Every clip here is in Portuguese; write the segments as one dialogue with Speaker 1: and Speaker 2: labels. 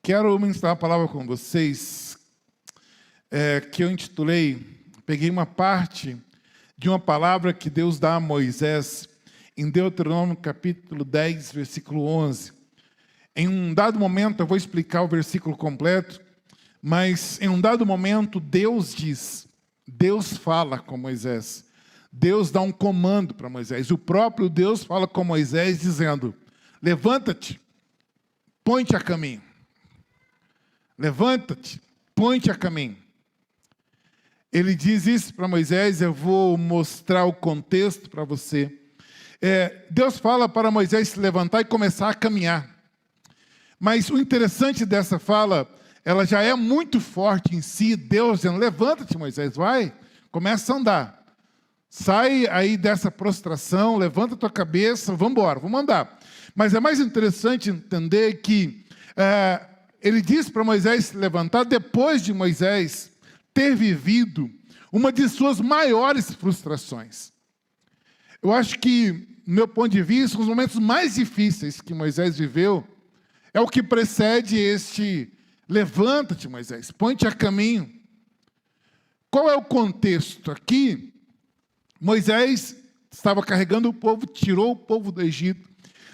Speaker 1: Quero ministrar uma palavra com vocês que eu intitulei, peguei uma parte de uma palavra que Deus dá a Moisés em Deuteronômio capítulo 10, versículo 11. Em um dado momento, eu vou explicar o versículo completo, mas em um dado momento Deus diz, Deus fala com Moisés, Deus dá um comando para Moisés, o próprio Deus fala com Moisés dizendo, levanta-te, põe-te a caminho. Levanta-te, põe-te a caminho. Ele diz isso para Moisés, eu vou mostrar o contexto para você. Deus fala para Moisés se levantar e começar a caminhar. Mas o interessante dessa fala, ela já é muito forte em si, Deus dizendo, levanta-te Moisés, vai, começa a andar. Sai aí dessa prostração, levanta a tua cabeça, vamos embora, vamos andar. Mas é mais interessante entender que ele diz para Moisés se levantar depois de Moisés ter vivido uma de suas maiores frustrações. Eu acho que, do meu ponto de vista, os momentos mais difíceis que Moisés viveu é o que precede este levanta-te, Moisés, põe-te a caminho. Qual é o contexto? Aqui, Moisés estava carregando o povo, tirou o povo do Egito.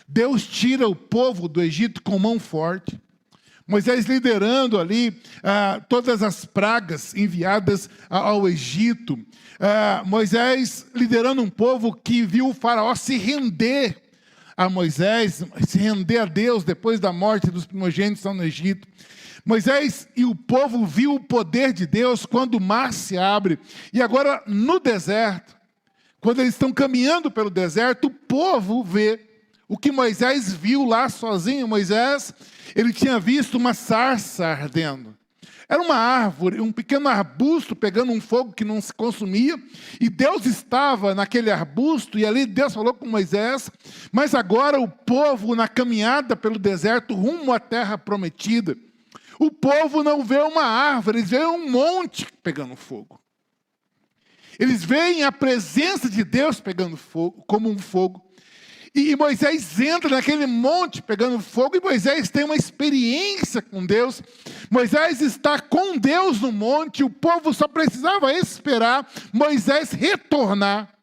Speaker 1: Deus tira o povo do Egito com mão forte. Moisés liderando ali todas as pragas enviadas ao Egito. Moisés liderando um povo que viu o faraó se render a Moisés, se render a Deus depois da morte dos primogênitos no Egito. Moisés e o povo viu o poder de Deus quando o mar se abre. E agora no deserto, quando eles estão caminhando pelo deserto, o povo vê o que Moisés viu lá sozinho. Moisés, ele tinha visto uma sarça ardendo. Era uma árvore, um pequeno arbusto pegando um fogo que não se consumia. E Deus estava naquele arbusto e ali Deus falou com Moisés. Mas agora o povo na caminhada pelo deserto rumo à terra prometida. O povo não vê uma árvore, eles veem um monte pegando fogo. Eles veem a presença de Deus pegando fogo, como um fogo. E Moisés entra naquele monte pegando fogo, e Moisés tem uma experiência com Deus. Moisés está com Deus no monte, o povo só precisava esperar Moisés retornar.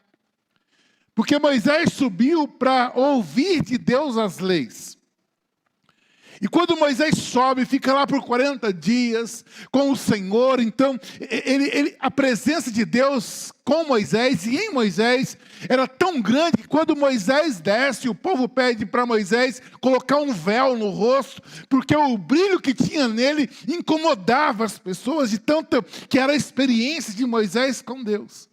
Speaker 1: Porque Moisés subiu para ouvir de Deus as leis. E quando Moisés sobe, fica lá por 40 dias com o Senhor, então a presença de Deus com Moisés e em Moisés era tão grande que quando Moisés desce, o povo pede para Moisés colocar um véu no rosto, porque o brilho que tinha nele incomodava as pessoas, de tanto que era a experiência de Moisés com Deus.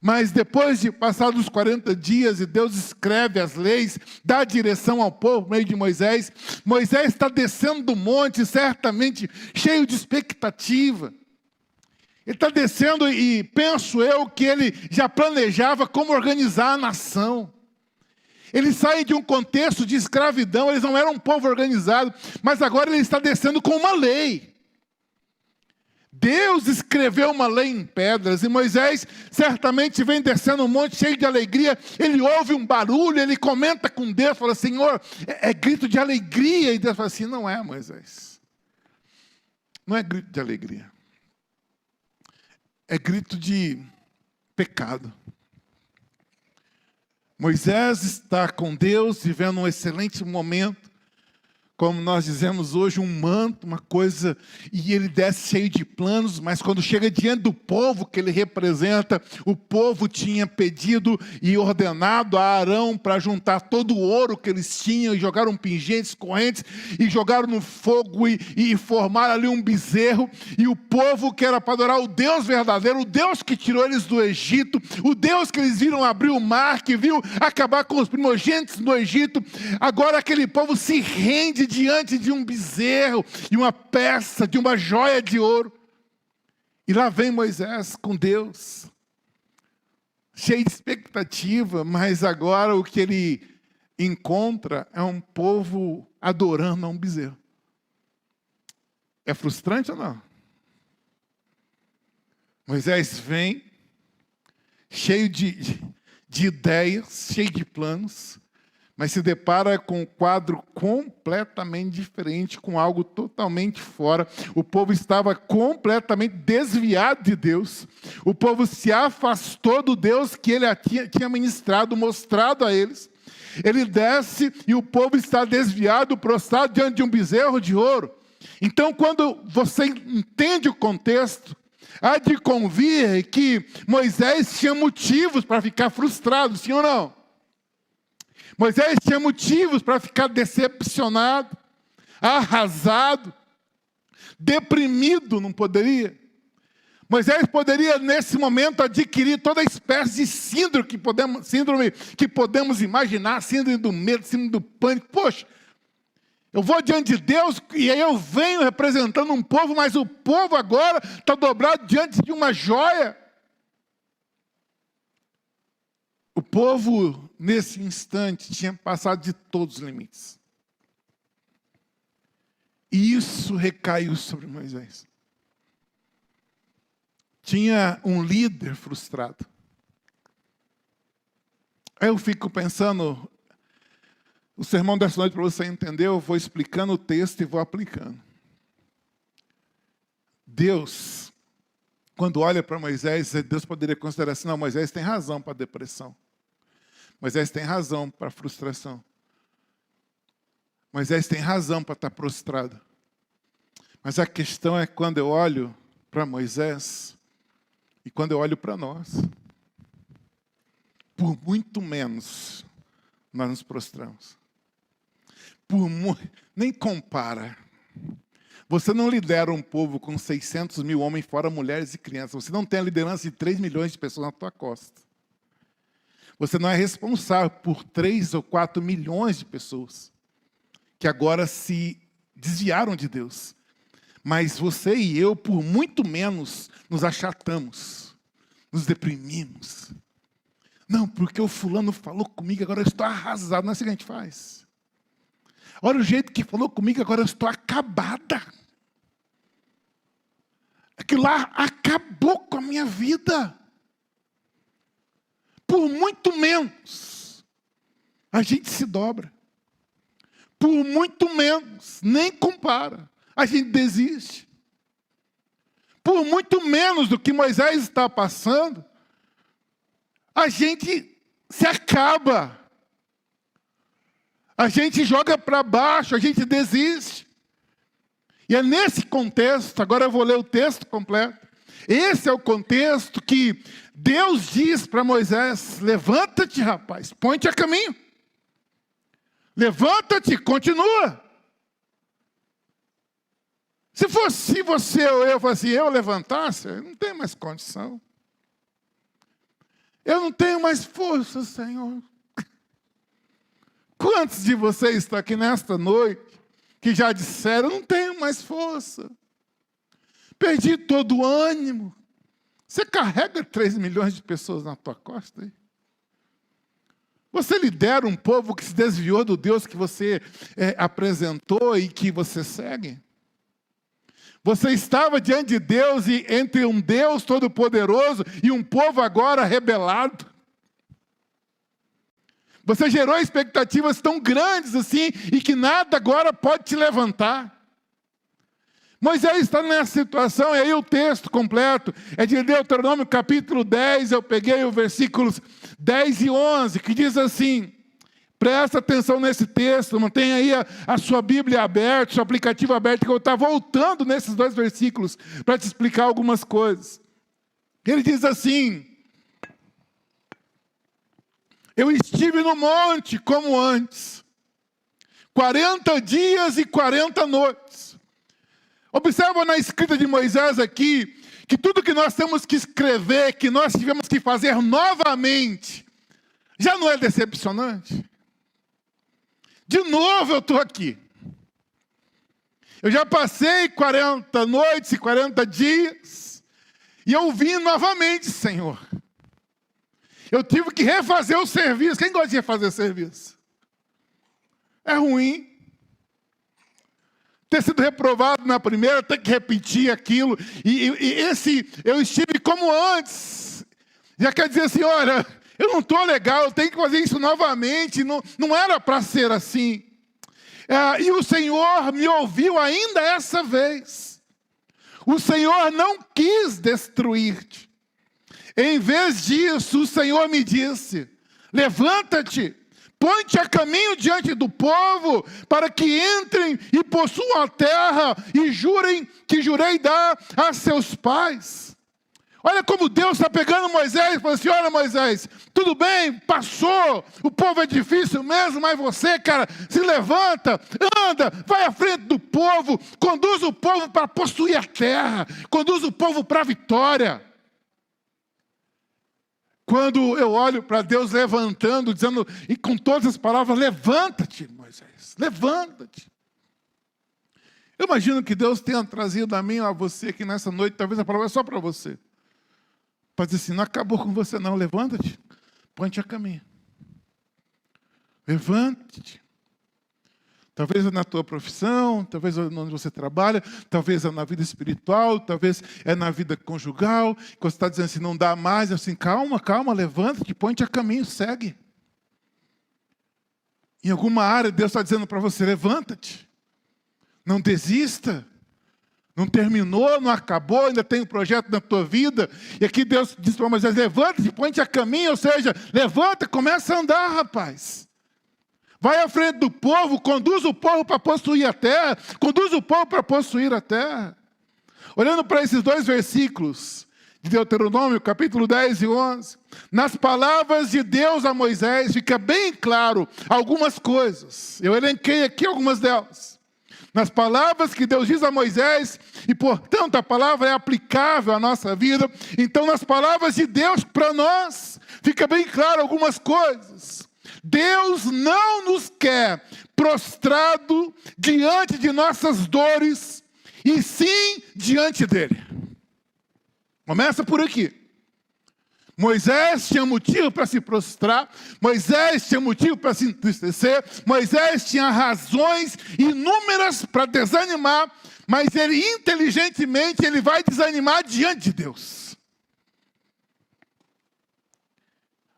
Speaker 1: Mas depois de passados os 40 dias e Deus escreve as leis, dá direção ao povo, por meio de Moisés. Moisés está descendo do monte, certamente cheio de expectativa. Ele está descendo e penso eu que ele já planejava como organizar a nação. Ele sai de um contexto de escravidão, eles não eram um povo organizado, mas agora ele está descendo com uma lei. Deus escreveu uma lei em pedras, e Moisés certamente vem descendo um monte cheio de alegria, ele ouve um barulho, ele comenta com Deus, fala, Senhor, é grito de alegria, e Deus fala assim, não é Moisés, não é grito de alegria, é grito de pecado. Moisés está com Deus, vivendo um excelente momento, como nós dizemos hoje, um manto, uma coisa, e ele desce cheio de planos, mas quando chega diante do povo que ele representa, o povo tinha pedido e ordenado a Arão para juntar todo o ouro que eles tinham, e jogaram pingentes, correntes, e jogaram no fogo, e formaram ali um bezerro, e o povo que era para adorar o Deus verdadeiro, o Deus que tirou eles do Egito, o Deus que eles viram abrir o mar, que viu acabar com os primogênitos no Egito, agora aquele povo se rende diante de um bezerro, de uma peça, de uma joia de ouro. E lá vem Moisés com Deus, cheio de expectativa, mas agora o que ele encontra é um povo adorando a um bezerro. É frustrante ou não? Moisés vem, cheio de ideias, cheio de planos, mas se depara com um quadro completamente diferente, com algo totalmente fora. O povo estava completamente desviado de Deus. O povo se afastou do Deus que ele tinha ministrado, mostrado a eles. Ele desce e o povo está desviado, prostrado diante de um bezerro de ouro. Então, quando você entende o contexto, há de convir que Moisés tinha motivos para ficar frustrado, sim ou não? Moisés tinha motivos para ficar decepcionado, arrasado, deprimido, não poderia? Moisés poderia, nesse momento, adquirir toda a espécie de síndrome que podemos imaginar, síndrome do medo, síndrome do pânico. Poxa, eu vou diante de Deus e aí eu venho representando um povo, mas o povo agora está dobrado diante de uma joia. O povo, nesse instante, tinha passado de todos os limites. E isso recaiu sobre Moisés. Tinha um líder frustrado. Aí eu fico pensando, o sermão dessa noite, para você entender, eu vou explicando o texto e vou aplicando. Deus, quando olha para Moisés, Deus poderia considerar assim, não, Moisés tem razão para a depressão. Moisés tem razão para a frustração. Moisés tem razão para estar prostrado. Mas a questão é quando eu olho para Moisés e quando eu olho para nós. Por muito menos nós nos prostramos. Nem compara. Você não lidera um povo com 600 mil homens, fora mulheres e crianças. Você não tem a liderança de 3 milhões de pessoas na tua costa. Você não é responsável por 3 ou 4 milhões de pessoas que agora se desviaram de Deus. Mas você e eu, por muito menos, nos achatamos, nos deprimimos. Não, porque o fulano falou comigo, agora eu estou arrasado. Não é assim que a gente faz. Olha o jeito que falou comigo, agora eu estou acabada. Aquilo lá acabou com a minha vida. Por muito menos, a gente se dobra. Por muito menos, nem compara, a gente desiste. Por muito menos do que Moisés está passando, a gente se acaba. A gente joga para baixo, a gente desiste. E é nesse contexto, agora eu vou ler o texto completo. Esse é o contexto que Deus diz para Moisés, levanta-te, rapaz, põe-te a caminho. Levanta-te, continua. Se fosse você ou eu, eu levantasse, eu não tenho mais condição. Eu não tenho mais força, Senhor. Quantos de vocês estão aqui nesta noite que já disseram, eu não tenho mais força. Perdi todo o ânimo. Você carrega 3 milhões de pessoas na tua costa aí? Você lidera um povo que se desviou do Deus que você apresentou e que você segue? Você estava diante de Deus e entre um Deus todo-poderoso e um povo agora rebelado. Você gerou expectativas tão grandes assim e que nada agora pode te levantar. Moisés está nessa situação, e aí o texto completo é de Deuteronômio capítulo 10, eu peguei os versículos 10 e 11, que diz assim, presta atenção nesse texto, mantenha aí a sua Bíblia aberta, seu aplicativo aberto, que eu estou voltando nesses 2 versículos para te explicar algumas coisas. Ele diz assim, eu estive no monte como antes, 40 dias e 40 noites. Observa na escrita de Moisés aqui, que tudo que nós temos que escrever, que nós tivemos que fazer novamente, já não é decepcionante? De novo eu estou aqui. Eu já passei 40 noites e 40 dias, e eu vim novamente, Senhor. Eu tive que refazer o serviço. Quem gosta de refazer serviço? É ruim. Ter sido reprovado na primeira, ter que repetir aquilo. E esse, eu estive como antes. Já quer dizer assim, olha, Eu não estou legal, eu tenho que fazer isso novamente. Não era para ser assim. E o Senhor me ouviu ainda essa vez. O Senhor não quis destruir-te. Em vez disso, o Senhor me disse: levanta-te, põe-te a caminho diante do povo, para que entrem e possuam a terra, e jurem que jurei dar a seus pais. Olha como Deus está pegando Moisés e falando assim: olha, Moisés, tudo bem, passou, o povo é difícil mesmo, mas você, cara, se levanta, anda, vai à frente do povo, conduz o povo para possuir a terra, conduz o povo para a vitória. Quando eu olho para Deus levantando, dizendo, e com todas as palavras: levanta-te, Moisés, levanta-te. Eu imagino que Deus tenha trazido a mim, a você aqui nessa noite, talvez a palavra é só para você. Para dizer assim: não acabou com você não, levanta-te, põe-te a caminho. Levante-te. Talvez é na tua profissão, talvez é onde você trabalha, talvez é na vida espiritual, talvez é na vida conjugal. Quando você está dizendo assim, não dá mais, assim, calma, levanta-te, põe-te a caminho, segue. Em alguma área, Deus está dizendo para você: levanta-te. Não desista. Não terminou, não acabou, ainda tem um projeto na tua vida. E aqui Deus diz para Moisés: levanta-te, põe-te a caminho. Ou seja, levanta, começa a andar, rapaz. Vai à frente do povo, conduz o povo para possuir a terra. Conduz o povo para possuir a terra. Olhando para esses dois versículos de Deuteronômio, capítulo 10 e 11. Nas palavras de Deus a Moisés fica bem claro algumas coisas. Eu elenquei aqui algumas delas. Nas palavras que Deus diz a Moisés, e portanto a palavra é aplicável à nossa vida, então nas palavras de Deus para nós, fica bem claro algumas coisas. Deus não nos quer prostrado diante de nossas dores, e sim diante dele. Começa por aqui. Moisés tinha motivo para se prostrar, Moisés tinha motivo para se entristecer, Moisés tinha razões inúmeras para desanimar, mas ele inteligentemente ele vai desanimar diante de Deus.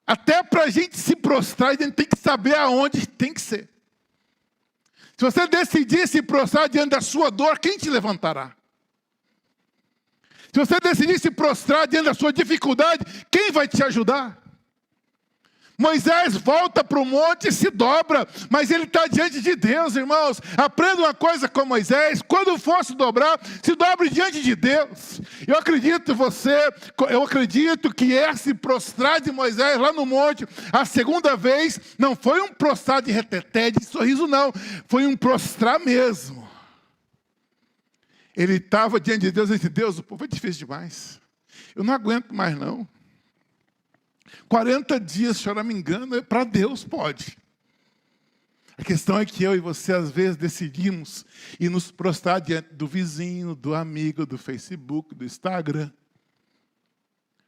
Speaker 1: Até para a gente se prostrar, a gente tem que saber aonde tem que ser. Se você decidir se prostrar diante da sua dor, quem te levantará? Se você decidir se prostrar diante da sua dificuldade, quem vai te ajudar? Moisés volta para o monte e se dobra, mas ele está diante de Deus, irmãos. Aprenda uma coisa com Moisés: quando for se dobrar, se dobre diante de Deus. Eu acredito que esse prostrar de Moisés lá no monte, a segunda vez, não foi um prostrar de reteté, de sorriso não, foi um prostrar mesmo. Ele estava diante de Deus e disse: Deus, o povo é difícil demais. Eu não aguento mais não. 40 dias choramingando, para Deus pode. A questão é que eu e você às vezes decidimos ir nos prostrar diante do vizinho, do amigo, do Facebook, do Instagram.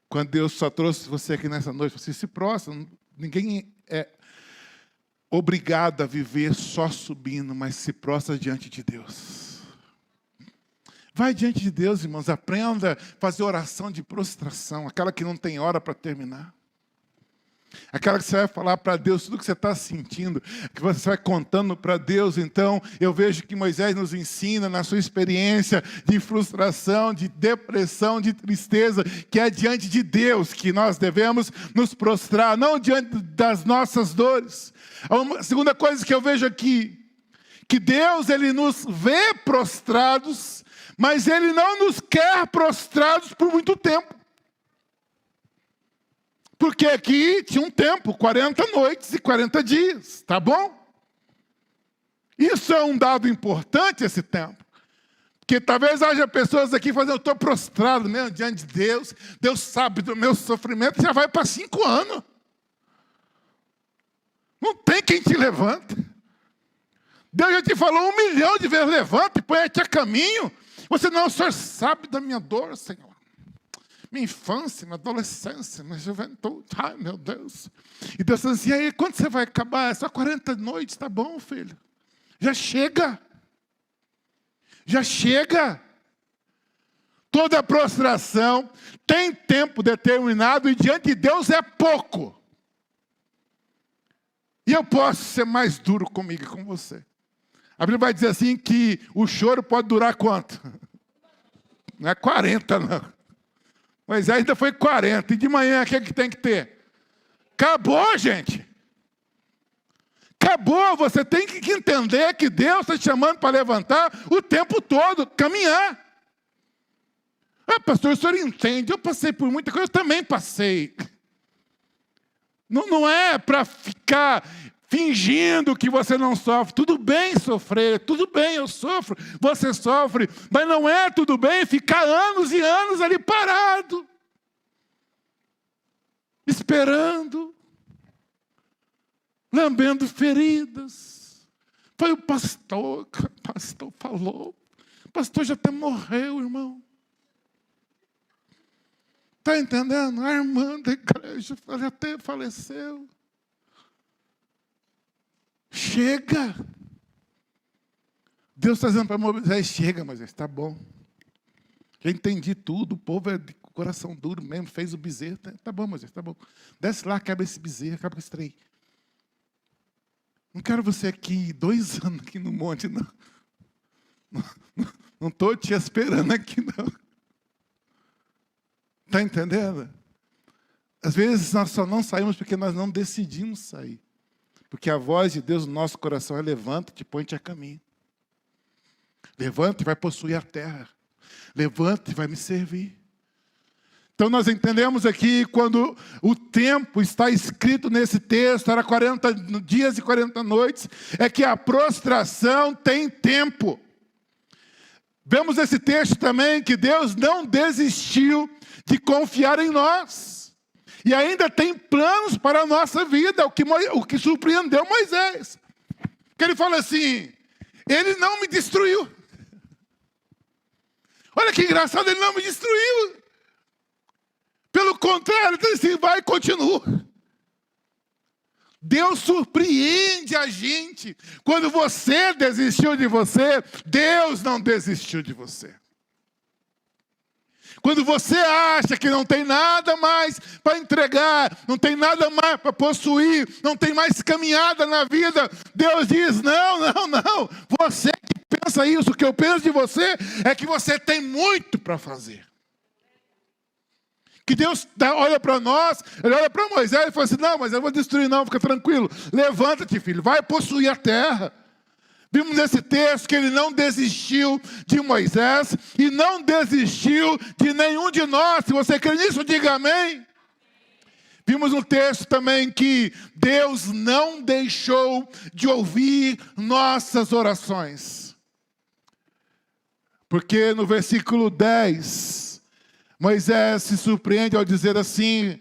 Speaker 1: Quando Deus só trouxe você aqui nessa noite, você se prostra. Ninguém é obrigado a viver só subindo, mas se prostra diante de Deus. Vai diante de Deus, irmãos, aprenda a fazer oração de prostração, aquela que não tem hora para terminar. Aquela que você vai falar para Deus tudo que você está sentindo, que você vai contando para Deus. Então, eu vejo que Moisés nos ensina na sua experiência de frustração, de depressão, de tristeza, que é diante de Deus que nós devemos nos prostrar, não diante das nossas dores. A segunda coisa que eu vejo aqui, que Deus ele nos vê prostrados, mas Ele não nos quer prostrados por muito tempo. Porque aqui tinha um tempo, 40 noites e 40 dias, tá bom? Isso é um dado importante, esse tempo. Porque talvez haja pessoas aqui fazendo: eu estou prostrado mesmo diante de Deus, Deus sabe do meu sofrimento, já vai para 5 anos. Não tem quem te levanta. Deus já te falou 1 milhão de vezes: levanta e põe-te a caminho. Você não, o Senhor sabe da minha dor, Senhor. Minha infância, minha adolescência, minha juventude. Ai, meu Deus. E Deus diz assim: e aí, quando você vai acabar? É só 40 noites, tá bom, filho? Já chega. Já chega. Toda prostração tem tempo determinado e diante de Deus é pouco. E eu posso ser mais duro comigo e com você. A Bíblia vai dizer assim que o choro pode durar quanto? Não é 40, não. Mas ainda foi 40. E de manhã, o que é que tem que ter? Acabou, gente. Acabou. Você tem que entender que Deus está te chamando para levantar o tempo todo, caminhar. Ah, pastor, o senhor entende? Eu passei por muita coisa, eu também passei. Não é para ficar fingindo que você não sofre. Tudo bem sofrer, tudo bem, eu sofro, você sofre. Mas não é tudo bem ficar anos e anos ali parado. Esperando. Lambendo feridas. Foi o pastor que o pastor falou. O pastor já até morreu, irmão. Está entendendo? A irmã da igreja até faleceu. Chega. Deus está dizendo para Moisés, chega, Moisés, está bom. Já entendi tudo, o povo é de coração duro mesmo, fez o bezerro. Tá bom, Moisés, tá bom. Desce lá, quebra esse bezerro, acaba com esse trem. Não quero você aqui 2 anos aqui no monte, não. Não estou te esperando aqui, não. Está entendendo? Às vezes nós só não saímos porque nós não decidimos sair. Porque a voz de Deus no nosso coração é levanta-te, põe-te a caminho. Levanta e vai possuir a terra. Levanta e vai me servir. Então nós entendemos aqui, quando o tempo está escrito nesse texto, era 40 dias e 40 noites, é que a prostração tem tempo. Vemos esse texto também que Deus não desistiu de confiar em nós. E ainda tem planos para a nossa vida, o que surpreendeu Moisés. Que ele fala assim, ele não me destruiu. Olha que engraçado, ele não me destruiu. Pelo contrário, ele disse assim, vai e continua. Deus surpreende a gente. Quando você desistiu de você, Deus não desistiu de você. Quando você acha que não tem nada mais para entregar, não tem nada mais para possuir, não tem mais caminhada na vida, Deus diz, não. Você que pensa isso, o que eu penso de você é que você tem muito para fazer. Que Deus olha para nós, ele olha para Moisés e fala assim, não, mas eu não vou destruir não, fica tranquilo. Levanta-te, filho, vai possuir a terra. Vimos nesse texto que ele não desistiu de Moisés e não desistiu de nenhum de nós. Se você crê nisso, diga amém. Vimos um texto também que Deus não deixou de ouvir nossas orações. Porque no versículo 10, Moisés se surpreende ao dizer assim,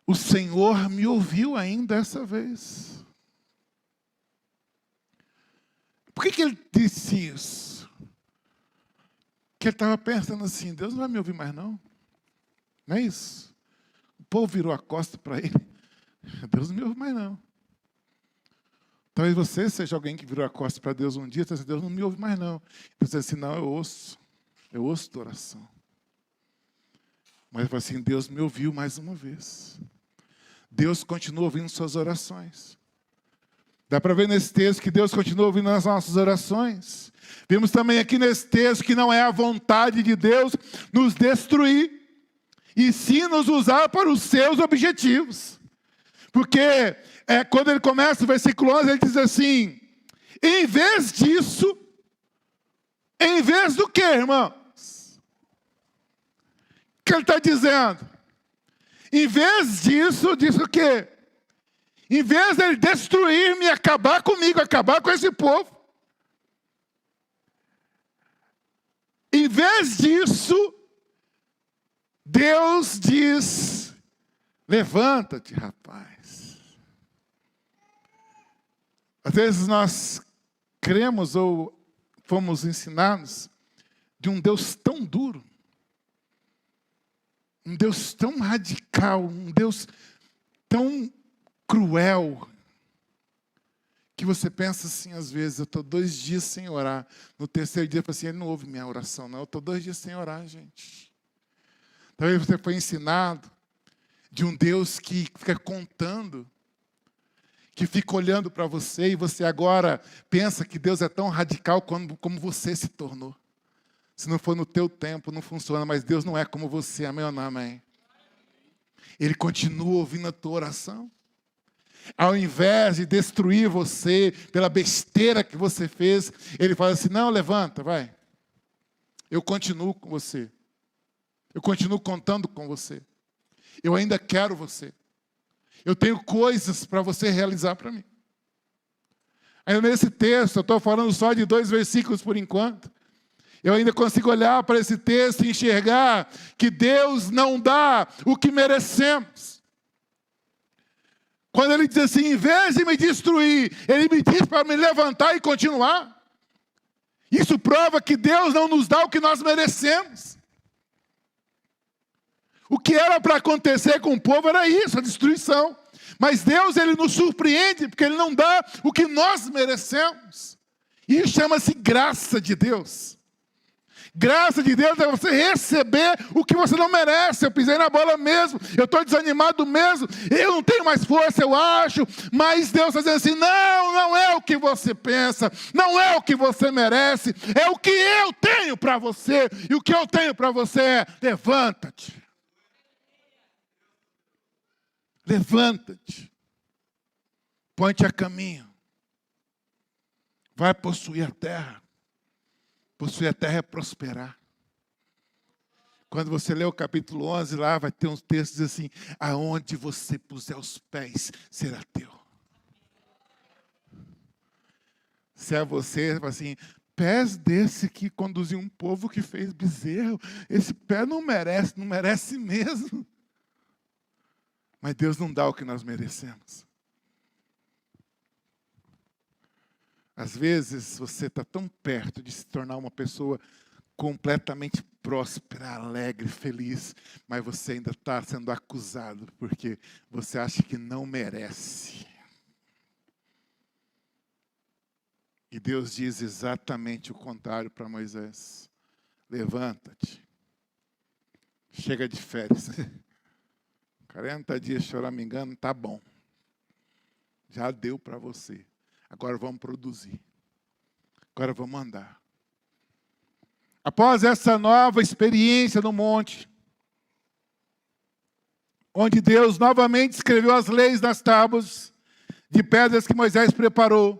Speaker 1: o Senhor me ouviu ainda essa vez. Por que ele disse isso? Porque ele estava pensando assim, Deus não vai me ouvir mais não. Não é isso? O povo virou a costa para ele. Deus não me ouve mais não. Talvez você seja alguém que virou a costa para Deus um dia, e Deus não me ouve mais não. Você diz assim, não, eu ouço tua oração. Mas ele fala assim, Deus me ouviu mais uma vez. Deus continua ouvindo suas orações. Dá para ver nesse texto que Deus continua ouvindo as nossas orações. Vimos também aqui nesse texto que não é a vontade de Deus nos destruir, e sim nos usar para os seus objetivos. Porque quando ele começa o versículo 11, ele diz assim, em vez disso, em vez do que, irmãos? O que ele está dizendo? Em vez disso, diz o quê? Em vez de ele destruir-me, acabar comigo, acabar com esse povo. Em vez disso, Deus diz, levanta-te, rapaz. Às vezes nós cremos ou fomos ensinados de um Deus tão duro, um Deus tão radical, um Deus tão cruel, que você pensa assim, às vezes, eu estou 2 dias sem orar, no terceiro dia, eu falo assim, ele não ouve minha oração, não, eu estou 2 dias sem orar, gente. Talvez você foi ensinado de um Deus que fica contando, que fica olhando para você e você agora pensa que Deus é tão radical como você se tornou. Se não for no teu tempo, não funciona, mas Deus não é como você, amém ou não, amém? Ele continua ouvindo a tua oração. Ao invés de destruir você pela besteira que você fez, Ele fala assim, não, levanta, vai. Eu continuo com você. Eu continuo contando com você. Eu ainda quero você. Eu tenho coisas para você realizar para mim. Aí nesse texto, eu estou falando só de 2 versículos por enquanto. Eu ainda consigo olhar para esse texto e enxergar que Deus não dá o que merecemos. Quando Ele diz assim, em vez de me destruir, Ele me diz para me levantar e continuar. Isso prova que Deus não nos dá o que nós merecemos. O que era para acontecer com o povo era isso, a destruição. Mas Deus, Ele nos surpreende, porque Ele não dá o que nós merecemos. E isso chama-se graça de Deus. Graça de Deus é você receber o que você não merece. Eu pisei na bola mesmo, eu estou desanimado mesmo, eu não tenho mais força, eu acho. Mas Deus está dizendo assim, não é o que você pensa, não é o que você merece, é o que eu tenho para você. E o que eu tenho para você é, levanta-te. Levanta-te, põe-te a caminho, vai possuir a terra. Possuir a terra é prosperar. Quando você lê o capítulo 11, lá vai ter uns textos assim, aonde você puser os pés, será teu. Se é você, assim, pés desse que conduziu um povo que fez bezerro, esse pé não merece mesmo. Mas Deus não dá o que nós merecemos. Às vezes você está tão perto de se tornar uma pessoa completamente próspera, alegre, feliz, mas você ainda está sendo acusado porque você acha que não merece. E Deus diz exatamente o contrário para Moisés. Levanta-te. Chega de férias. 40 dias choramingando, tá bom. Já deu para você. Agora vamos produzir. Agora vamos andar. Após essa nova experiência no monte, onde Deus novamente escreveu as leis nas tábuas de pedras que Moisés preparou.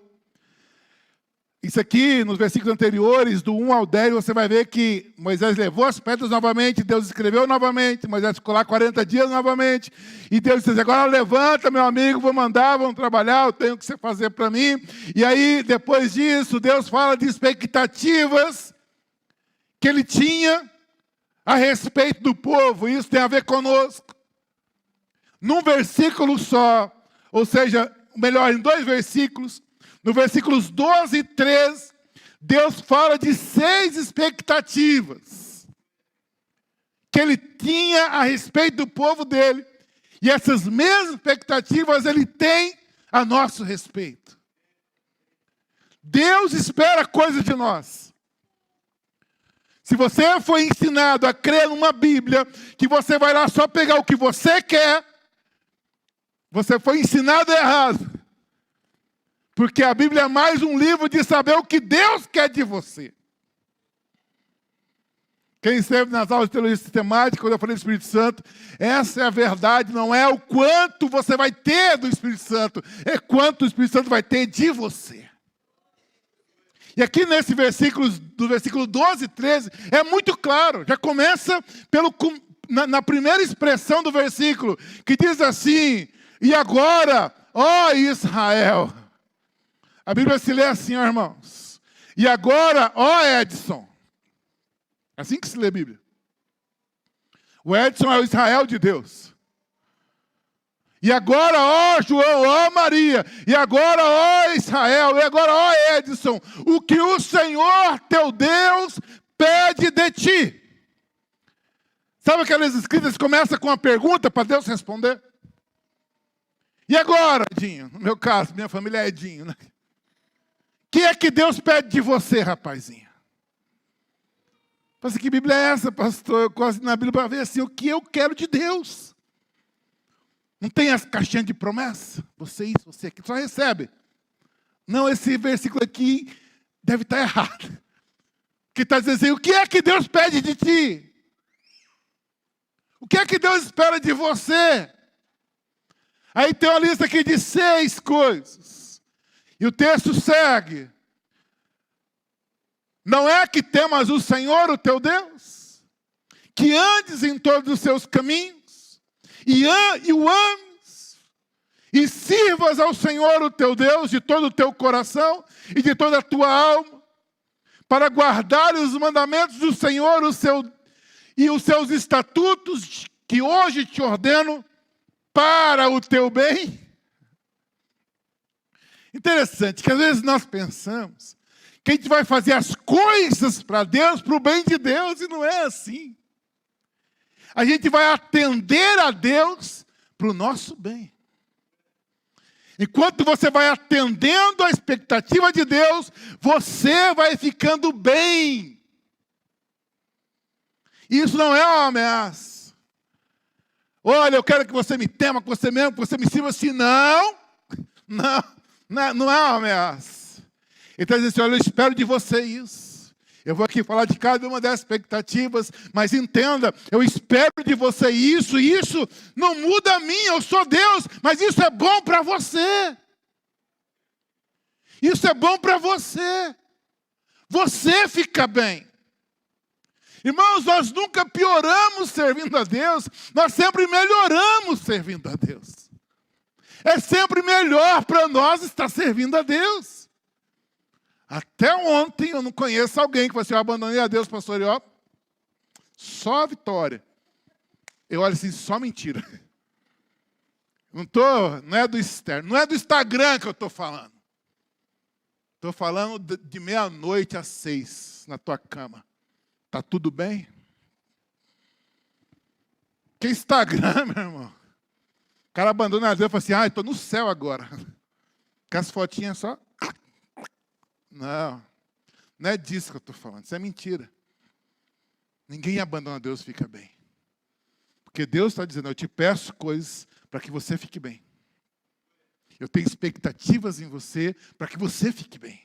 Speaker 1: Isso aqui, nos versículos anteriores, do 1 ao 10, você vai ver que Moisés levou as pedras novamente, Deus escreveu novamente, Moisés ficou lá 40 dias novamente, e Deus disse, agora levanta, meu amigo, vamos andar, vamos trabalhar, eu tenho o que você fazer para mim. E aí, depois disso, Deus fala de expectativas que Ele tinha a respeito do povo, e isso tem a ver conosco. Num versículo só, ou seja, melhor, em 2 versículos, no versículos 12 e 13, Deus fala de 6 expectativas que Ele tinha a respeito do povo dele. E essas mesmas expectativas Ele tem a nosso respeito. Deus espera coisas de nós. Se você foi ensinado a crer numa Bíblia, que você vai lá só pegar o que você quer, você foi ensinado errado. Porque a Bíblia é mais um livro de saber o que Deus quer de você. Quem esteve nas aulas de teologia sistemática, quando eu falei do Espírito Santo, essa é a verdade, não é o quanto você vai ter do Espírito Santo, é quanto o Espírito Santo vai ter de você. E aqui nesse versículo, do versículo 12 e 13, é muito claro, já começa na primeira expressão do versículo, que diz assim, e agora, ó Israel... A Bíblia se lê assim, ó, irmãos. E agora, ó Edson. É assim que se lê a Bíblia. O Edson é o Israel de Deus. E agora, ó João, ó Maria. E agora, ó Israel. E agora, ó Edson. O que o Senhor teu Deus pede de ti. Sabe aquelas escritas que começam com uma pergunta para Deus responder? E agora, Edinho? No meu caso, minha família é Edinho, né? O que é que Deus pede de você, rapazinho? Pastor, que Bíblia é essa, pastor? Eu gosto na Bíblia para ver assim, o que eu quero de Deus. Não tem as caixinhas de promessa? Você isso, você aquilo, só recebe. Não, esse versículo aqui deve estar errado. Que está dizendo assim, o que é que Deus pede de ti? O que é que Deus espera de você? Aí tem uma lista aqui de 6 coisas. E o texto segue. Não é que temas o Senhor, o teu Deus, que andes em todos os seus caminhos, e o ames, e sirvas ao Senhor, o teu Deus, de todo o teu coração e de toda a tua alma, para guardar os mandamentos do Senhor, e os seus estatutos, que hoje te ordeno, para o teu bem. Interessante, que às vezes nós pensamos que a gente vai fazer as coisas para Deus, para o bem de Deus, e não é assim. A gente vai atender a Deus para o nosso bem. Enquanto você vai atendendo a expectativa de Deus, você vai ficando bem. Isso não é uma ameaça. Olha, eu quero que você me tema, que você me ame, que você me sirva assim. Não é uma ameaça. Ele está dizendo assim, olha, eu espero de você isso. Eu vou aqui falar de cada uma das expectativas, mas entenda, eu espero de você isso, e isso não muda a mim, eu sou Deus, mas isso é bom para você. Isso é bom para você. Você fica bem. Irmãos, nós nunca pioramos servindo a Deus, nós sempre melhoramos servindo a Deus. É sempre melhor para nós estar servindo a Deus. Até ontem eu não conheço alguém que falou assim, eu abandonei a Deus, pastor, e ó, só a vitória. Eu olho assim, só mentira. Não é do externo, não é do Instagram que eu estou falando. Estou falando de meia-noite às 6 na tua cama. Está tudo bem? Que Instagram, meu irmão? O cara abandona a Deus e fala assim, estou no céu agora. Com as fotinhas só... Não é disso que eu estou falando, isso é mentira. Ninguém abandona Deus e fica bem. Porque Deus está dizendo, eu te peço coisas para que você fique bem. Eu tenho expectativas em você para que você fique bem.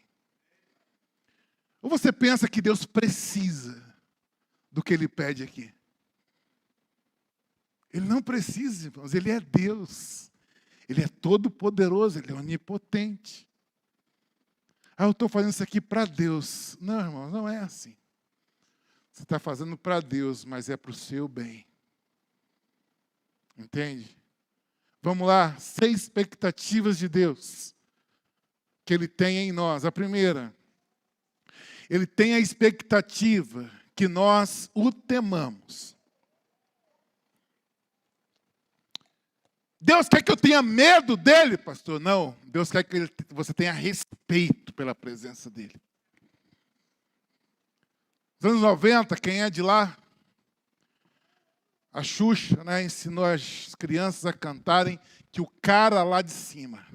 Speaker 1: Ou você pensa que Deus precisa do que Ele pede aqui? Ele não precisa, irmãos, Ele é Deus. Ele é todo poderoso, Ele é onipotente. Eu estou fazendo isso aqui para Deus. Não, irmão, não é assim. Você está fazendo para Deus, mas é para o seu bem. Entende? Vamos lá, 6 expectativas de Deus que Ele tem em nós. A primeira, Ele tem a expectativa que nós o temamos. Deus quer que eu tenha medo dele, pastor? Não, Deus quer que você tenha respeito pela presença dele. Nos anos 90, quem é de lá? A Xuxa, né, ensinou as crianças a cantarem que o cara lá de cima.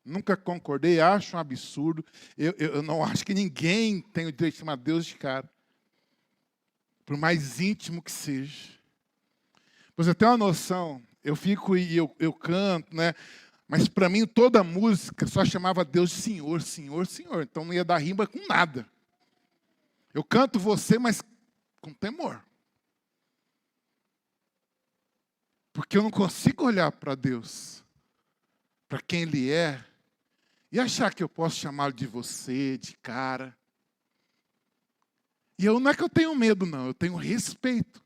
Speaker 1: Nunca concordei, acho um absurdo. Eu não acho que ninguém tem o direito de chamar Deus de cara. Por mais íntimo que seja. Você tem uma noção, eu fico e eu canto, né? Mas para mim toda música só chamava Deus de Senhor, Senhor, Senhor. Então não ia dar rima com nada. Eu canto você, mas com temor. Porque eu não consigo olhar para Deus, para quem Ele é, e achar que eu posso chamá-lo de você, de cara. E não é que eu tenho medo, não, eu tenho respeito.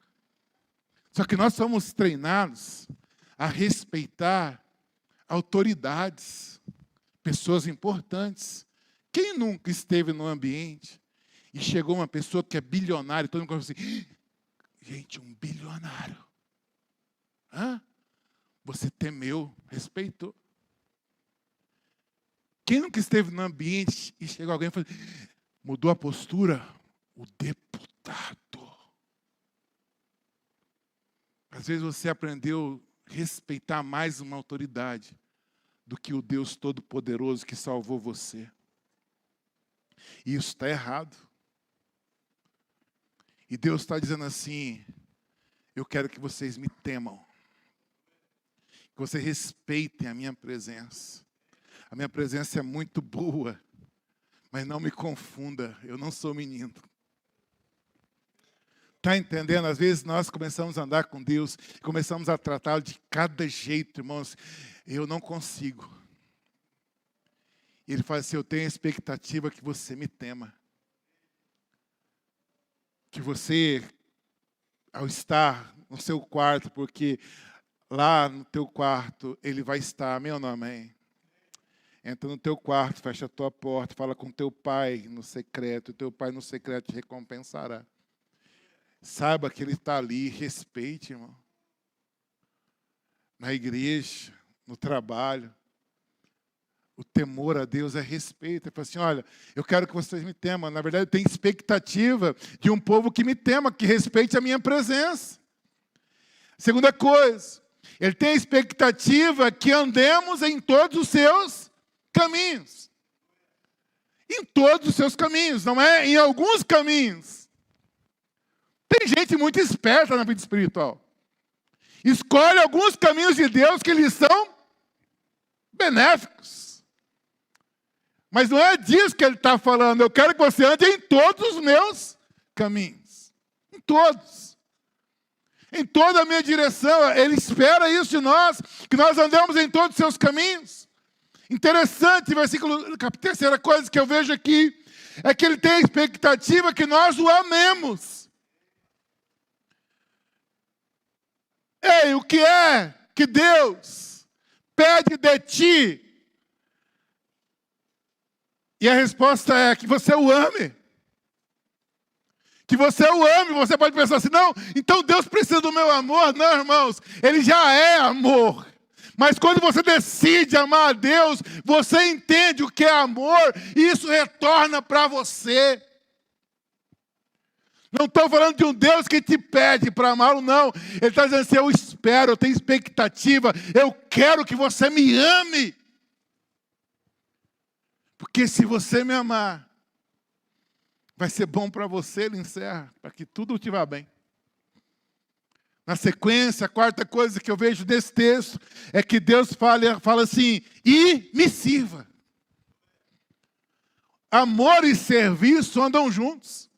Speaker 1: Só que nós somos treinados a respeitar autoridades, pessoas importantes. Quem nunca esteve no ambiente e chegou uma pessoa que é bilionária e todo mundo fala assim, gente, um bilionário. Você temeu, respeitou. Quem nunca esteve no ambiente e chegou alguém e falou, mudou a postura? O deputado. Às vezes você aprendeu a respeitar mais uma autoridade do que o Deus Todo-Poderoso que salvou você. E isso está errado. E Deus está dizendo assim, eu quero que vocês me temam. que você respeite a minha presença. A minha presença é muito boa, mas não me confunda, eu não sou menino. Está entendendo? Às vezes nós começamos a andar com Deus, começamos a tratá-lo de cada jeito, irmãos. Eu não consigo. Ele fala assim, eu tenho a expectativa que você me tema. Que você, ao estar no seu quarto, porque lá no teu quarto ele vai estar, amém ou não amém? Entra no teu quarto, fecha a tua porta, fala com teu pai no secreto, teu pai no secreto te recompensará. Saiba que ele está ali, respeite, irmão. Na igreja, no trabalho. O temor a Deus é respeito. Ele fala assim, olha, eu quero que vocês me temam. Na verdade, eu tenho expectativa de um povo que me tema, que respeite a minha presença. Segunda coisa, ele tem a expectativa que andemos em todos os seus caminhos. Em todos os seus caminhos, não é em alguns caminhos. Tem gente muito esperta na vida espiritual. Escolhe alguns caminhos de Deus que lhes são benéficos. Mas não é disso que ele está falando. Eu quero que você ande em todos os meus caminhos. Em todos. Em toda a minha direção. Ele espera isso de nós, que nós andemos em todos os seus caminhos. Interessante, versículo, a terceira coisa que eu vejo aqui, é que ele tem a expectativa que nós o amemos. Ei, o que é que Deus pede de ti? E a resposta é que você o ame. Que você o ame. Você pode pensar assim, não, então Deus precisa do meu amor. Não, irmãos, Ele já é amor. Mas quando você decide amar a Deus, você entende o que é amor e isso retorna para você. Não estou falando de um Deus que te pede para amá-lo, não. Ele está dizendo assim, eu espero, eu tenho expectativa, eu quero que você me ame. Porque se você me amar, vai ser bom para você, ele encerra, para que tudo te vá bem. Na sequência, a quarta coisa que eu vejo desse texto é que Deus fala assim, e me sirva. Amor e serviço andam juntos.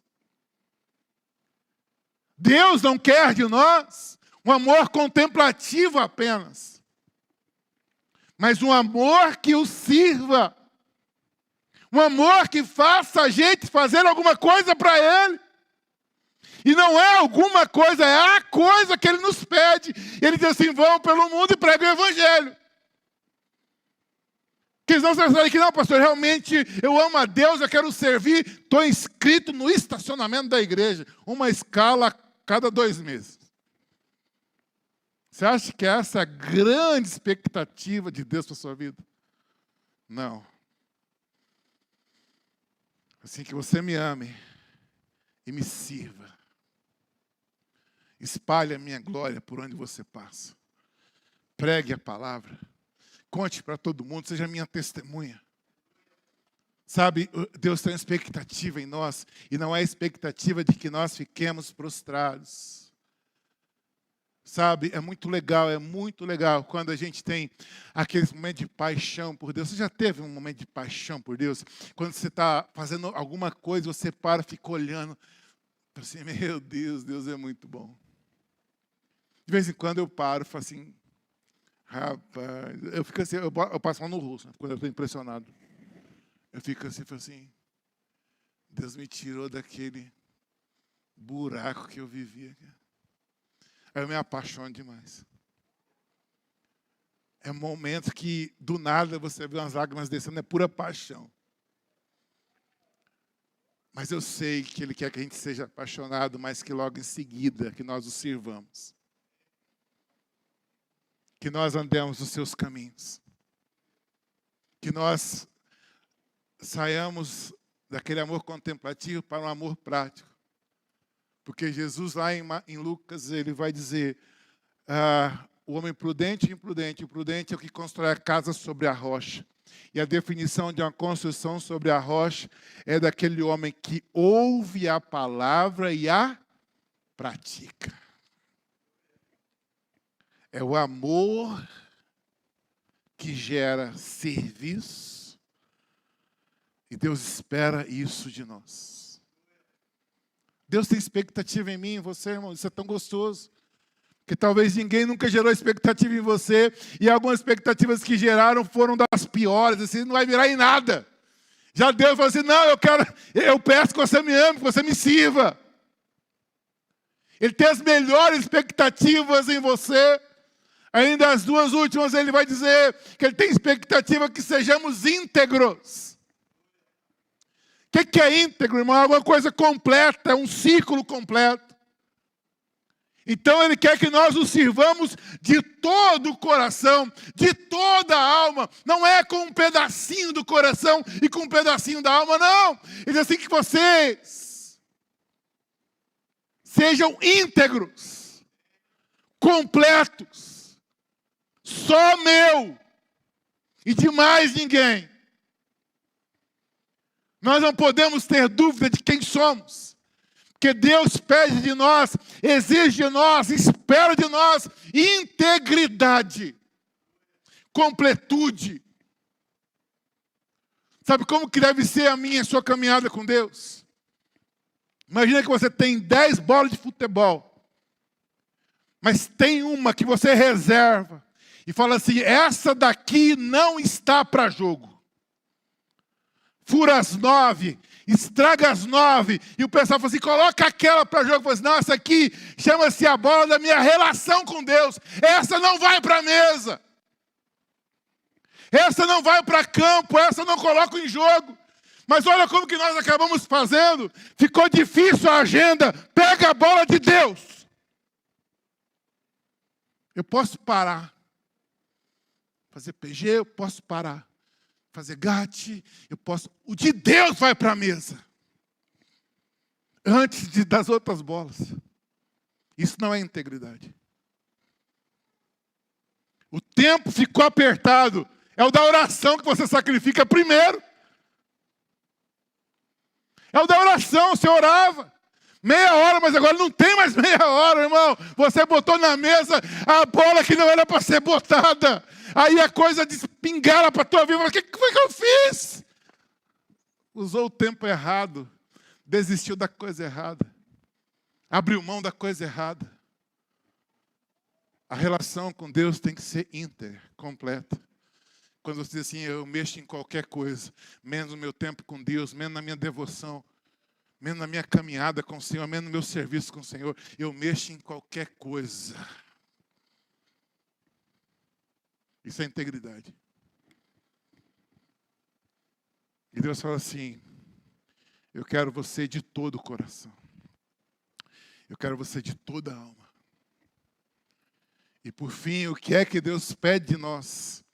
Speaker 1: Deus não quer de nós um amor contemplativo apenas, mas um amor que o sirva. Um amor que faça a gente fazer alguma coisa para Ele. E não é alguma coisa, é a coisa que Ele nos pede. Ele diz assim, vão pelo mundo e preguem o Evangelho. Que eles não se pensarem que não, pastor, realmente eu amo a Deus, eu quero servir, estou inscrito no estacionamento da igreja. Uma escala a cada 2 meses. Você acha que essa é a grande expectativa de Deus para a sua vida? Não. Assim que você me ame e me sirva. Espalhe a minha glória por onde você passa. Pregue a palavra. Conte para todo mundo, seja minha testemunha. Sabe, Deus tem uma expectativa em nós, e não é a expectativa de que nós fiquemos prostrados. Sabe, é muito legal quando a gente tem aqueles momentos de paixão por Deus. Você já teve um momento de paixão por Deus? Quando você está fazendo alguma coisa, você para, fica olhando, assim, meu Deus, Deus é muito bom. De vez em quando eu paro e falo assim, rapaz, eu fico assim, eu passo mal no rosto, né, quando eu estou impressionado. Eu fico assim, falo assim, Deus me tirou daquele buraco que eu vivia. Aí eu me apaixono demais. É um momento que, do nada, você vê umas lágrimas descendo, é pura paixão. Mas eu sei que Ele quer que a gente seja apaixonado, mas que logo em seguida, que nós o sirvamos. Que nós andemos nos seus caminhos. Que nós saiamos daquele amor contemplativo para um amor prático. Porque Jesus lá em Lucas, ele vai dizer, o homem prudente e imprudente. Imprudente é o que constrói a casa sobre a rocha. E a definição de uma construção sobre a rocha é daquele homem que ouve a palavra e a pratica. É o amor que gera serviço. E Deus espera isso de nós. Deus tem expectativa em mim, em você, irmão. Isso é tão gostoso. Porque talvez ninguém nunca gerou expectativa em você. E algumas expectativas que geraram foram das piores. Assim, não vai virar em nada. Já Deus falou assim, não, eu peço que você me ame, que você me sirva. Ele tem as melhores expectativas em você. Ainda as duas últimas, ele vai dizer que ele tem expectativa que sejamos íntegros. O que é íntegro, irmão? É alguma coisa completa, é um ciclo completo. Então ele quer que nós o sirvamos de todo o coração, de toda a alma. Não é com um pedacinho do coração e com um pedacinho da alma, não. Ele diz assim que vocês sejam íntegros, completos, só meu e de mais ninguém. Nós não podemos ter dúvida de quem somos. Porque Deus pede de nós, exige de nós, espera de nós integridade, completude. Sabe como que deve ser a minha e a sua caminhada com Deus? Imagina que você tem 10 bolas de futebol, mas tem uma que você reserva e fala assim, essa daqui não está para jogo. Fura as 9, estraga as 9, e o pessoal fala assim, coloca aquela para jogo. Fala assim, não, essa aqui chama-se a bola da minha relação com Deus. Essa não vai para a mesa. Essa não vai para campo, essa eu não coloco em jogo. Mas olha como que nós acabamos fazendo. Ficou difícil a agenda. Pega a bola de Deus. Eu posso parar. Fazer PG, eu posso parar. Fazer GAT, eu posso... O de Deus vai para a mesa. Antes das outras bolas. Isso não é integridade. O tempo ficou apertado. É o da oração que você sacrifica primeiro. É o da oração, você orava. Meia hora, mas agora não tem mais meia hora, irmão. Você botou na mesa a bola que não era para ser botada. Aí a coisa despingara para a tua vida. O que foi que eu fiz? Usou o tempo errado. Desistiu da coisa errada. Abriu mão da coisa errada. A relação com Deus tem que ser íntegra, completa. Quando você diz assim, eu mexo em qualquer coisa, menos no meu tempo com Deus, menos na minha devoção, menos na minha caminhada com o Senhor, menos no meu serviço com o Senhor, eu mexo em qualquer coisa. Isso é integridade. E Deus fala assim, eu quero você de todo o coração. Eu quero você de toda a alma. E por fim, o que é que Deus pede de nós?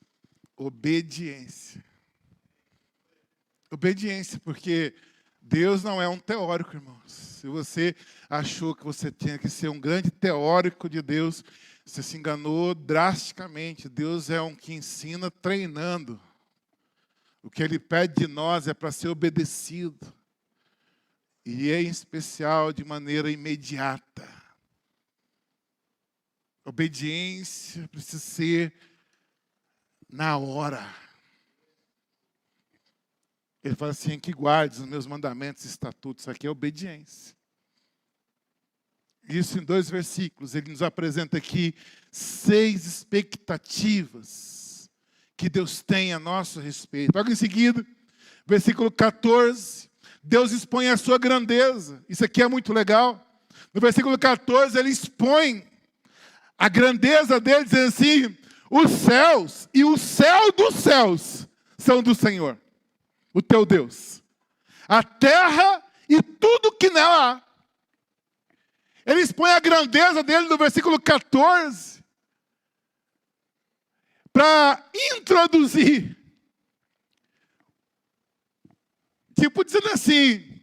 Speaker 1: Obediência. Obediência, porque Deus não é um teórico, irmãos. Se você achou que você tinha que ser um grande teórico de Deus, você se enganou drasticamente. Deus é um que ensina treinando. O que Ele pede de nós é para ser obedecido. E em especial de maneira imediata. Obediência precisa ser na hora. Ele fala assim, que guarde os meus mandamentos e estatutos. Isso aqui é obediência. Isso em 2 versículos. Ele nos apresenta aqui 6 expectativas que Deus tem a nosso respeito. Logo em seguida, versículo 14, Deus expõe a sua grandeza. Isso aqui é muito legal. No versículo 14, ele expõe a grandeza dele, dizendo assim, os céus e o céu dos céus são do Senhor, o teu Deus. A terra e tudo que nela há. Ele expõe a grandeza dele no versículo 14 para introduzir. Tipo dizendo assim,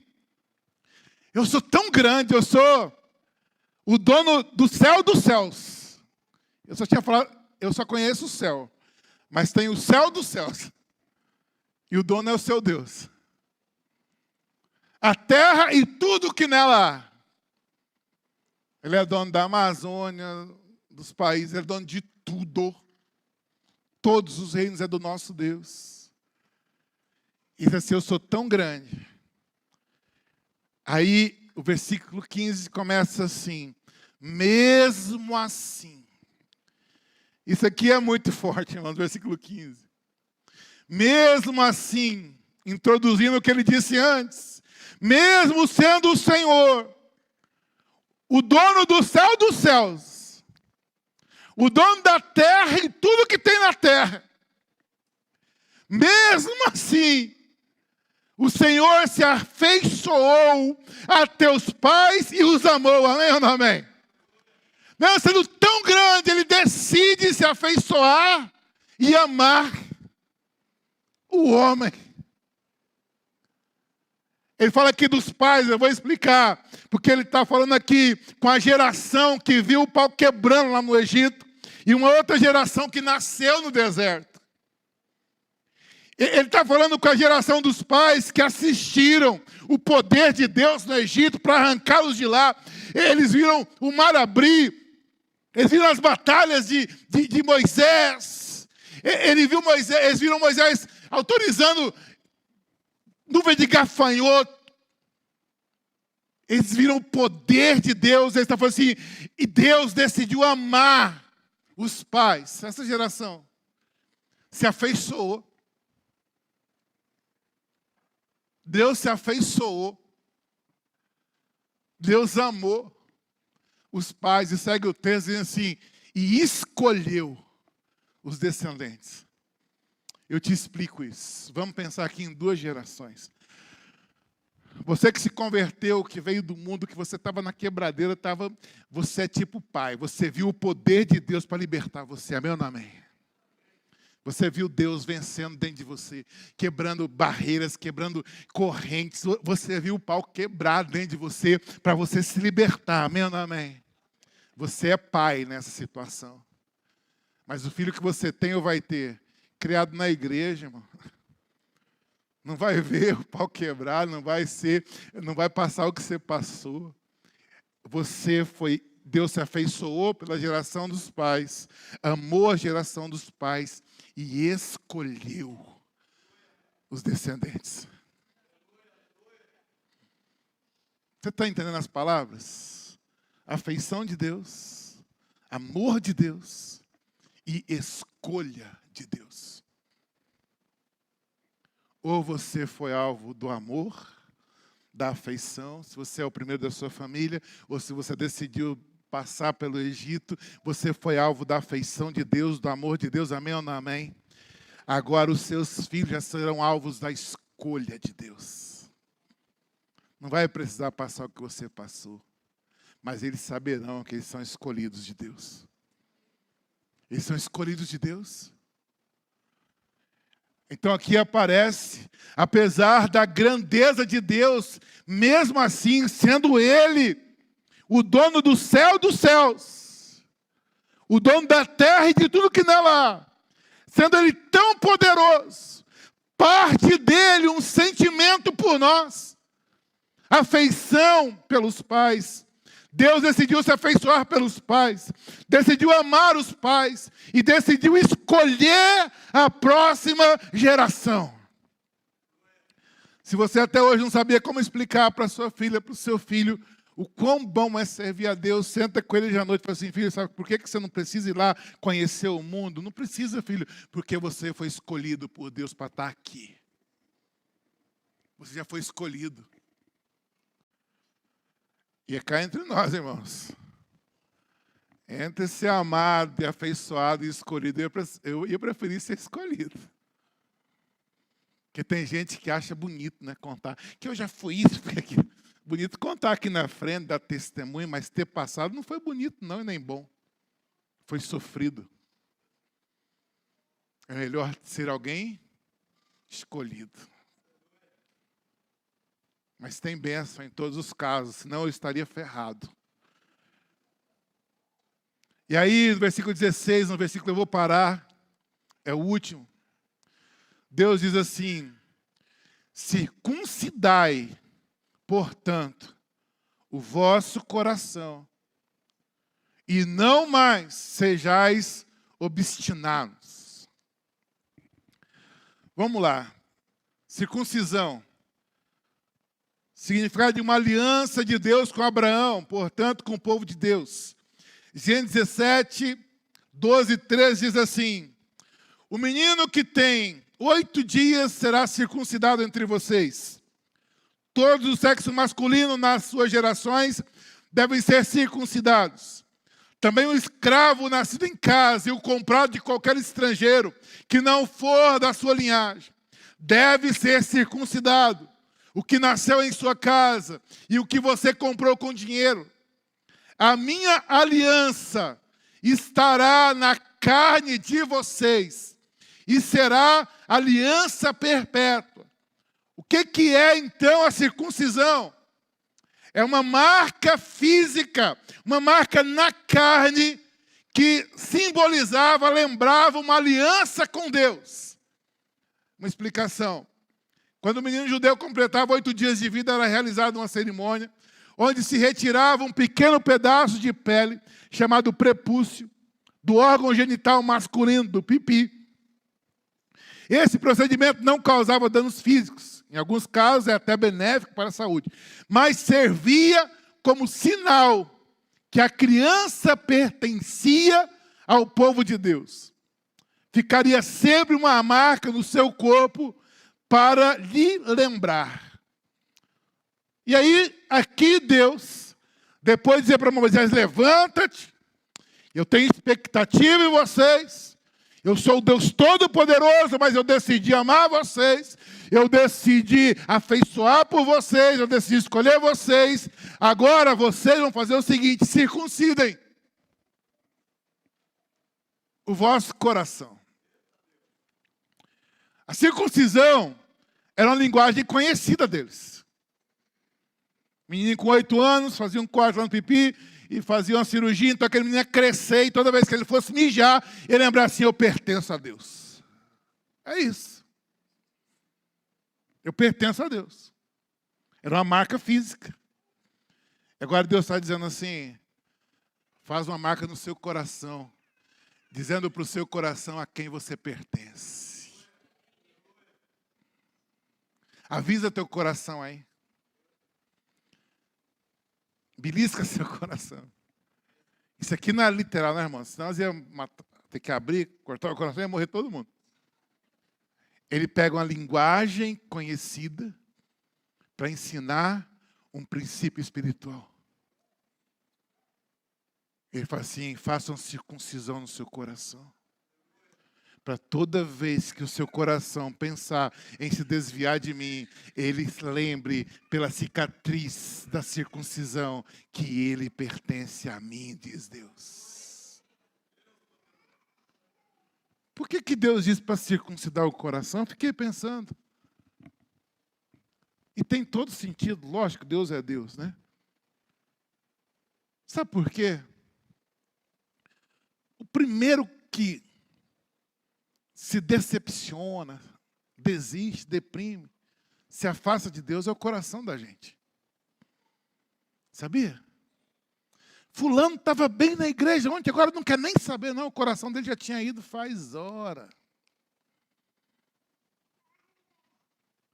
Speaker 1: eu sou tão grande, eu sou o dono do céu dos céus. Eu só tinha falado, eu só conheço o céu, mas tem o céu dos céus. E o dono é o seu Deus. A terra e tudo que nela há. Ele é dono da Amazônia, dos países, ele é dono de tudo. todos os reinos é do nosso Deus. E diz assim, eu sou tão grande. Aí o versículo 15 começa assim, mesmo assim. Isso aqui é muito forte, irmão, versículo 15. Mesmo assim, introduzindo o que ele disse antes, mesmo sendo o Senhor, o dono do céu e dos céus, o dono da terra e tudo que tem na terra, mesmo assim, o Senhor se afeiçoou a teus pais e os amou, amém ou não amém? Mesmo sendo tão grande, ele decide se afeiçoar e amar o homem. Ele fala aqui dos pais, eu vou explicar, porque ele está falando aqui com a geração que viu o pau quebrando lá no Egito, e uma outra geração que nasceu no deserto. Ele está falando com a geração dos pais que assistiram o poder de Deus no Egito para arrancá-los de lá. Eles viram o mar abrir, eles viram as batalhas de Moisés. Eles viram Moisés autorizando nuvem de gafanhoto. Eles viram o poder de Deus. Eles estão falando assim, e Deus decidiu amar os pais. Essa geração se afeiçoou. Deus se afeiçoou. Deus amou os pais. E segue o texto dizendo assim, e escolheu os descendentes. Eu te explico isso. Vamos pensar aqui em 2 gerações. Você que se converteu, que veio do mundo, que você estava na quebradeira, você é tipo pai. Você viu o poder de Deus para libertar você. Amém ou não amém? Você viu Deus vencendo dentro de você, quebrando barreiras, quebrando correntes. Você viu o pau quebrar dentro de você para você se libertar. Amém ou não amém? Você é pai nessa situação. Mas o filho que você tem ou vai ter, criado na igreja, irmão, não vai ver o pau quebrar, não vai passar o que você passou. Deus se afeiçoou pela geração dos pais, amou a geração dos pais e escolheu os descendentes. Você está entendendo as palavras? Afeição de Deus, amor de Deus e escolha de Deus. Ou você foi alvo do amor, da afeição, se você é o primeiro da sua família, ou se você decidiu passar pelo Egito, você foi alvo da afeição de Deus, do amor de Deus, amém ou não amém? Agora os seus filhos já serão alvos da escolha de Deus. Não vai precisar passar o que você passou, mas eles saberão que eles são escolhidos de Deus. Eles são escolhidos de Deus. Então aqui aparece, apesar da grandeza de Deus, mesmo assim, sendo Ele o dono do céu e dos céus, o dono da terra e de tudo que nela há, sendo Ele tão poderoso, parte dele um sentimento por nós, afeição pelos pais. Deus decidiu se afeiçoar pelos pais, decidiu amar os pais e decidiu escolher a próxima geração. Se você até hoje não sabia como explicar para sua filha, para o seu filho, o quão bom é servir a Deus, senta com ele hoje à noite e fala assim, filho, sabe por que você não precisa ir lá conhecer o mundo? Não precisa, filho, porque você foi escolhido por Deus para estar aqui. Você já foi escolhido. E é cá entre nós, irmãos. Entre ser amado, e afeiçoado e escolhido, eu ia preferir ser escolhido. Porque tem gente que acha bonito, né, contar. Que eu já fui isso, fui aquilo. Bonito contar aqui na frente, dar testemunho, mas ter passado não foi bonito não e nem bom. Foi sofrido. É melhor ser alguém escolhido. Mas tem bênção em todos os casos, senão eu estaria ferrado. E aí, no versículo 16, no versículo eu vou parar, é o último. Deus diz assim, circuncidai, portanto, o vosso coração, e não mais sejais obstinados. Vamos lá. Circuncisão. Significado de uma aliança de Deus com Abraão, portanto, com o povo de Deus. Gênesis 17, 12 e 13 diz assim: o menino que tem 8 dias será circuncidado entre vocês. Todos do sexo masculino nas suas gerações devem ser circuncidados. Também o escravo nascido em casa e o comprado de qualquer estrangeiro que não for da sua linhagem deve ser circuncidado. O que nasceu em sua casa e o que você comprou com dinheiro. A minha aliança estará na carne de vocês e será aliança perpétua. O que é então a circuncisão? É uma marca física, uma marca na carne que simbolizava, lembrava uma aliança com Deus. Uma explicação. Quando o menino judeu completava 8 dias de vida, era realizada uma cerimônia onde se retirava um pequeno pedaço de pele, chamado prepúcio, do órgão genital masculino, do pipi. Esse procedimento não causava danos físicos. Em alguns casos, é até benéfico para a saúde. Mas servia como sinal que a criança pertencia ao povo de Deus. Ficaria sempre uma marca no seu corpo para lhe lembrar. E aí, aqui Deus, depois de dizer para Moisés, levanta-te, eu tenho expectativa em vocês, eu sou o Deus Todo-Poderoso, mas eu decidi amar vocês, eu decidi afeiçoar por vocês, eu decidi escolher vocês, agora vocês vão fazer o seguinte, circuncidem o vosso coração. A circuncisão era uma linguagem conhecida deles. Menino com 8 anos, fazia um corte lá no pipi e fazia uma cirurgia, então aquele menino ia crescer e toda vez que ele fosse mijar, ele lembrava assim, eu pertenço a Deus. É isso. Eu pertenço a Deus. Era uma marca física. Agora Deus está dizendo assim, faz uma marca no seu coração, dizendo para o seu coração a quem você pertence. Avisa teu coração aí. Belisca seu coração. Isso aqui não é literal, né, irmão? Senão nós íamos ter que abrir, cortar o coração e ia morrer todo mundo. Ele pega uma linguagem conhecida para ensinar um princípio espiritual. Ele fala assim, façam circuncisão no seu coração. Para toda vez que o seu coração pensar em se desviar de mim, ele lembre pela cicatriz da circuncisão que ele pertence a mim, diz Deus. Por que Deus diz para circuncidar o coração? Fiquei pensando. E tem todo sentido, lógico, Deus é Deus, né? Sabe por quê? O primeiro que se decepciona, desiste, deprime, se afasta de Deus é o coração da gente. Sabia? Fulano estava bem na igreja ontem, agora não quer nem saber, não. O coração dele já tinha ido faz hora.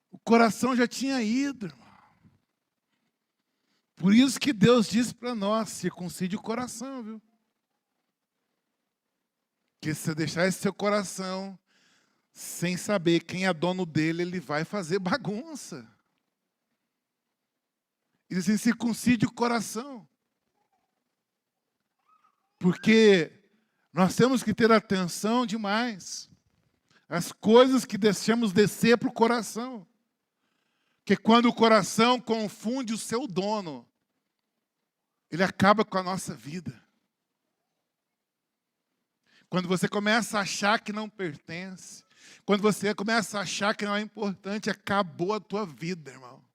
Speaker 1: O coração já tinha ido, irmão. Por isso que Deus diz para nós, circuncide o coração, viu? Que se você deixar esse seu coração sem saber quem é dono dele, ele vai fazer bagunça. E diz assim, circuncide o coração. Porque nós temos que ter atenção demais às coisas que deixamos descer para o coração. Porque quando o coração confunde o seu dono, ele acaba com a nossa vida. Quando você começa a achar que não pertence, quando você começa a achar que não é importante, acabou a tua vida, irmão.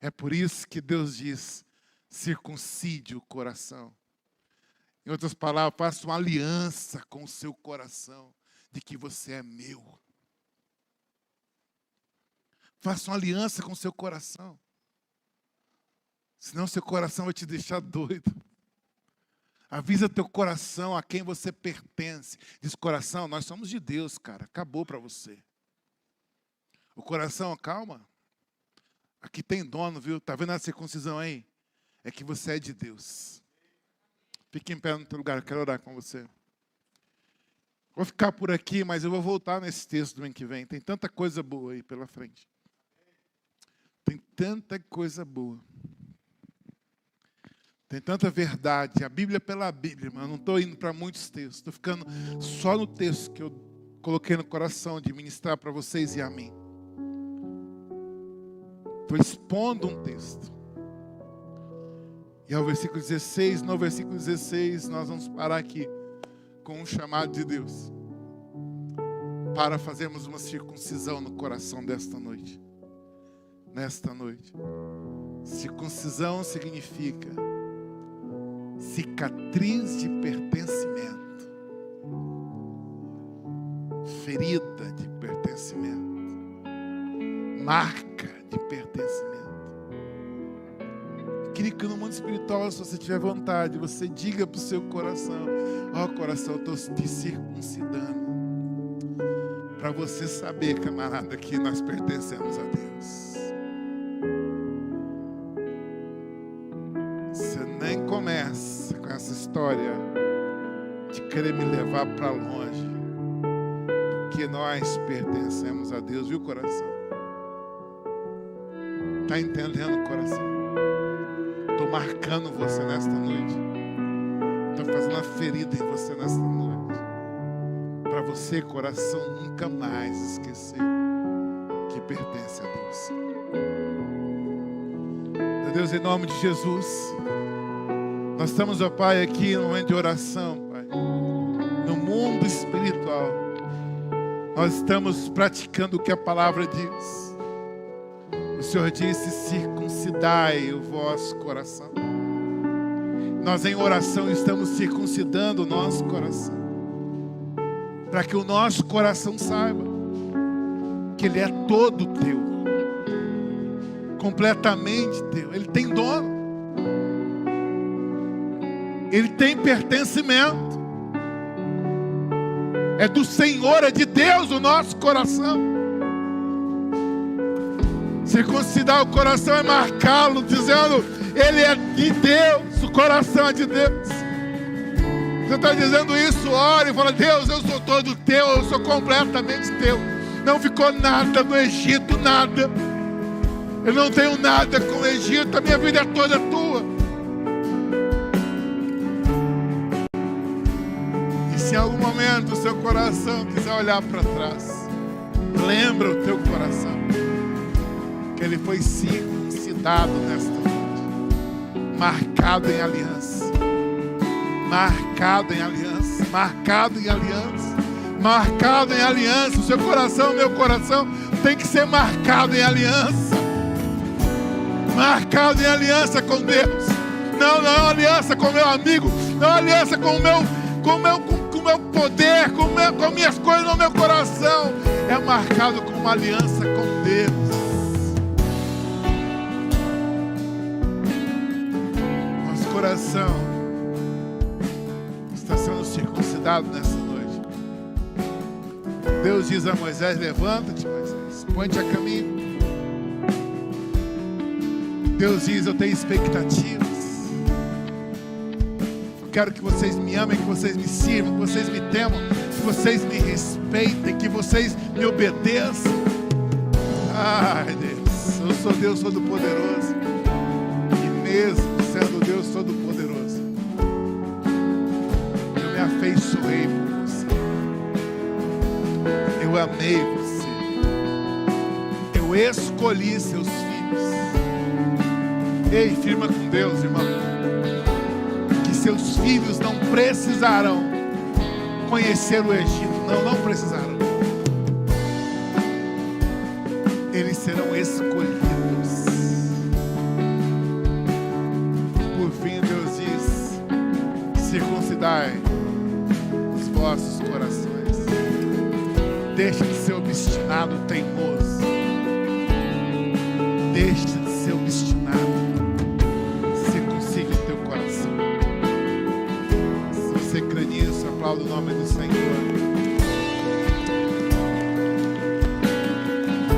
Speaker 1: É por isso que Deus diz, circuncide o coração. Em outras palavras, faça uma aliança com o seu coração, de que você é meu. Faça uma aliança com o seu coração. Senão seu coração vai te deixar doido. Avisa teu coração a quem você pertence. Diz, coração, nós somos de Deus, cara. Acabou para você. O coração, calma. Aqui tem dono, viu? Tá vendo a circuncisão aí? É que você é de Deus. Fique em pé no teu lugar, eu quero orar com você. Vou ficar por aqui, mas eu vou voltar nesse texto do ano que vem. Tem tanta coisa boa aí pela frente. Tem tanta coisa boa. Tem tanta verdade. A Bíblia é pela Bíblia, mas eu não estou indo para muitos textos. Estou ficando só no texto que eu coloquei no coração de ministrar para vocês e a mim. Estou expondo um texto. E ao versículo 16, no versículo 16, nós vamos parar aqui com um chamado de Deus para fazermos uma circuncisão no coração desta noite. Nesta noite. Circuncisão significa cicatriz de pertencimento, ferida de pertencimento, marca de pertencimento. Eu queria que no mundo espiritual, se você tiver vontade, você diga para o seu coração: ó coração, eu estou te circuncidando, para você saber, camarada, que nós pertencemos a Deus. Você nem começa com essa história de querer me levar para longe, porque nós pertencemos a Deus, viu, coração? Está entendendo, coração? Estou marcando você nesta noite. Estou fazendo uma ferida em você nesta noite, para você, coração, nunca mais esquecer que pertence a Deus. Meu Deus, em nome de Jesus, nós estamos, ó Pai, aqui no momento de oração, Pai. No mundo espiritual, nós estamos praticando o que a palavra diz. O Senhor disse: circuncidai o vosso coração. Nós em oração estamos circuncidando o nosso coração, para que o nosso coração saiba que Ele é todo teu, completamente teu. Ele tem dono, Ele tem pertencimento. É do Senhor, é de Deus o nosso coração. Circuncidar o coração é marcá-lo, dizendo: Ele é de Deus, o coração é de Deus. Você está dizendo isso, ora e fala: Deus, eu sou todo teu, eu sou completamente teu. Não ficou nada no Egito, nada. Eu não tenho nada com o Egito, a minha vida é toda tua. E se em algum momento o seu coração quiser olhar para trás, lembra o teu coração que ele foi circuncidado nesta noite, marcado em aliança, marcado em aliança, marcado em aliança, marcado em aliança. O seu coração, o meu coração tem que ser marcado em aliança, marcado em aliança com Deus. Não aliança com meu amigo, não aliança com o meu poder, com minhas coisas no meu coração. É marcado com uma aliança com Deus. Coração está sendo circuncidado nessa noite. Deus diz a Moisés: levanta-te, Moisés, põe-te a caminho. Deus diz: eu tenho expectativas. Eu quero que vocês me amem, que vocês me sirvam, que vocês me temam, que vocês me respeitem, que vocês me obedeçam. Ai, Deus, eu sou Deus Todo-Poderoso, e mesmo sendo Deus Todo-Poderoso, eu me afeiçoei por você, eu amei você, eu escolhi seus filhos. Ei, firma com Deus, irmão, que seus filhos não precisarão conhecer o Egito. Não precisarão. Eles serão escolhidos. Circuncidai os vossos corações. Deixe de ser obstinado, teimoso. Deixe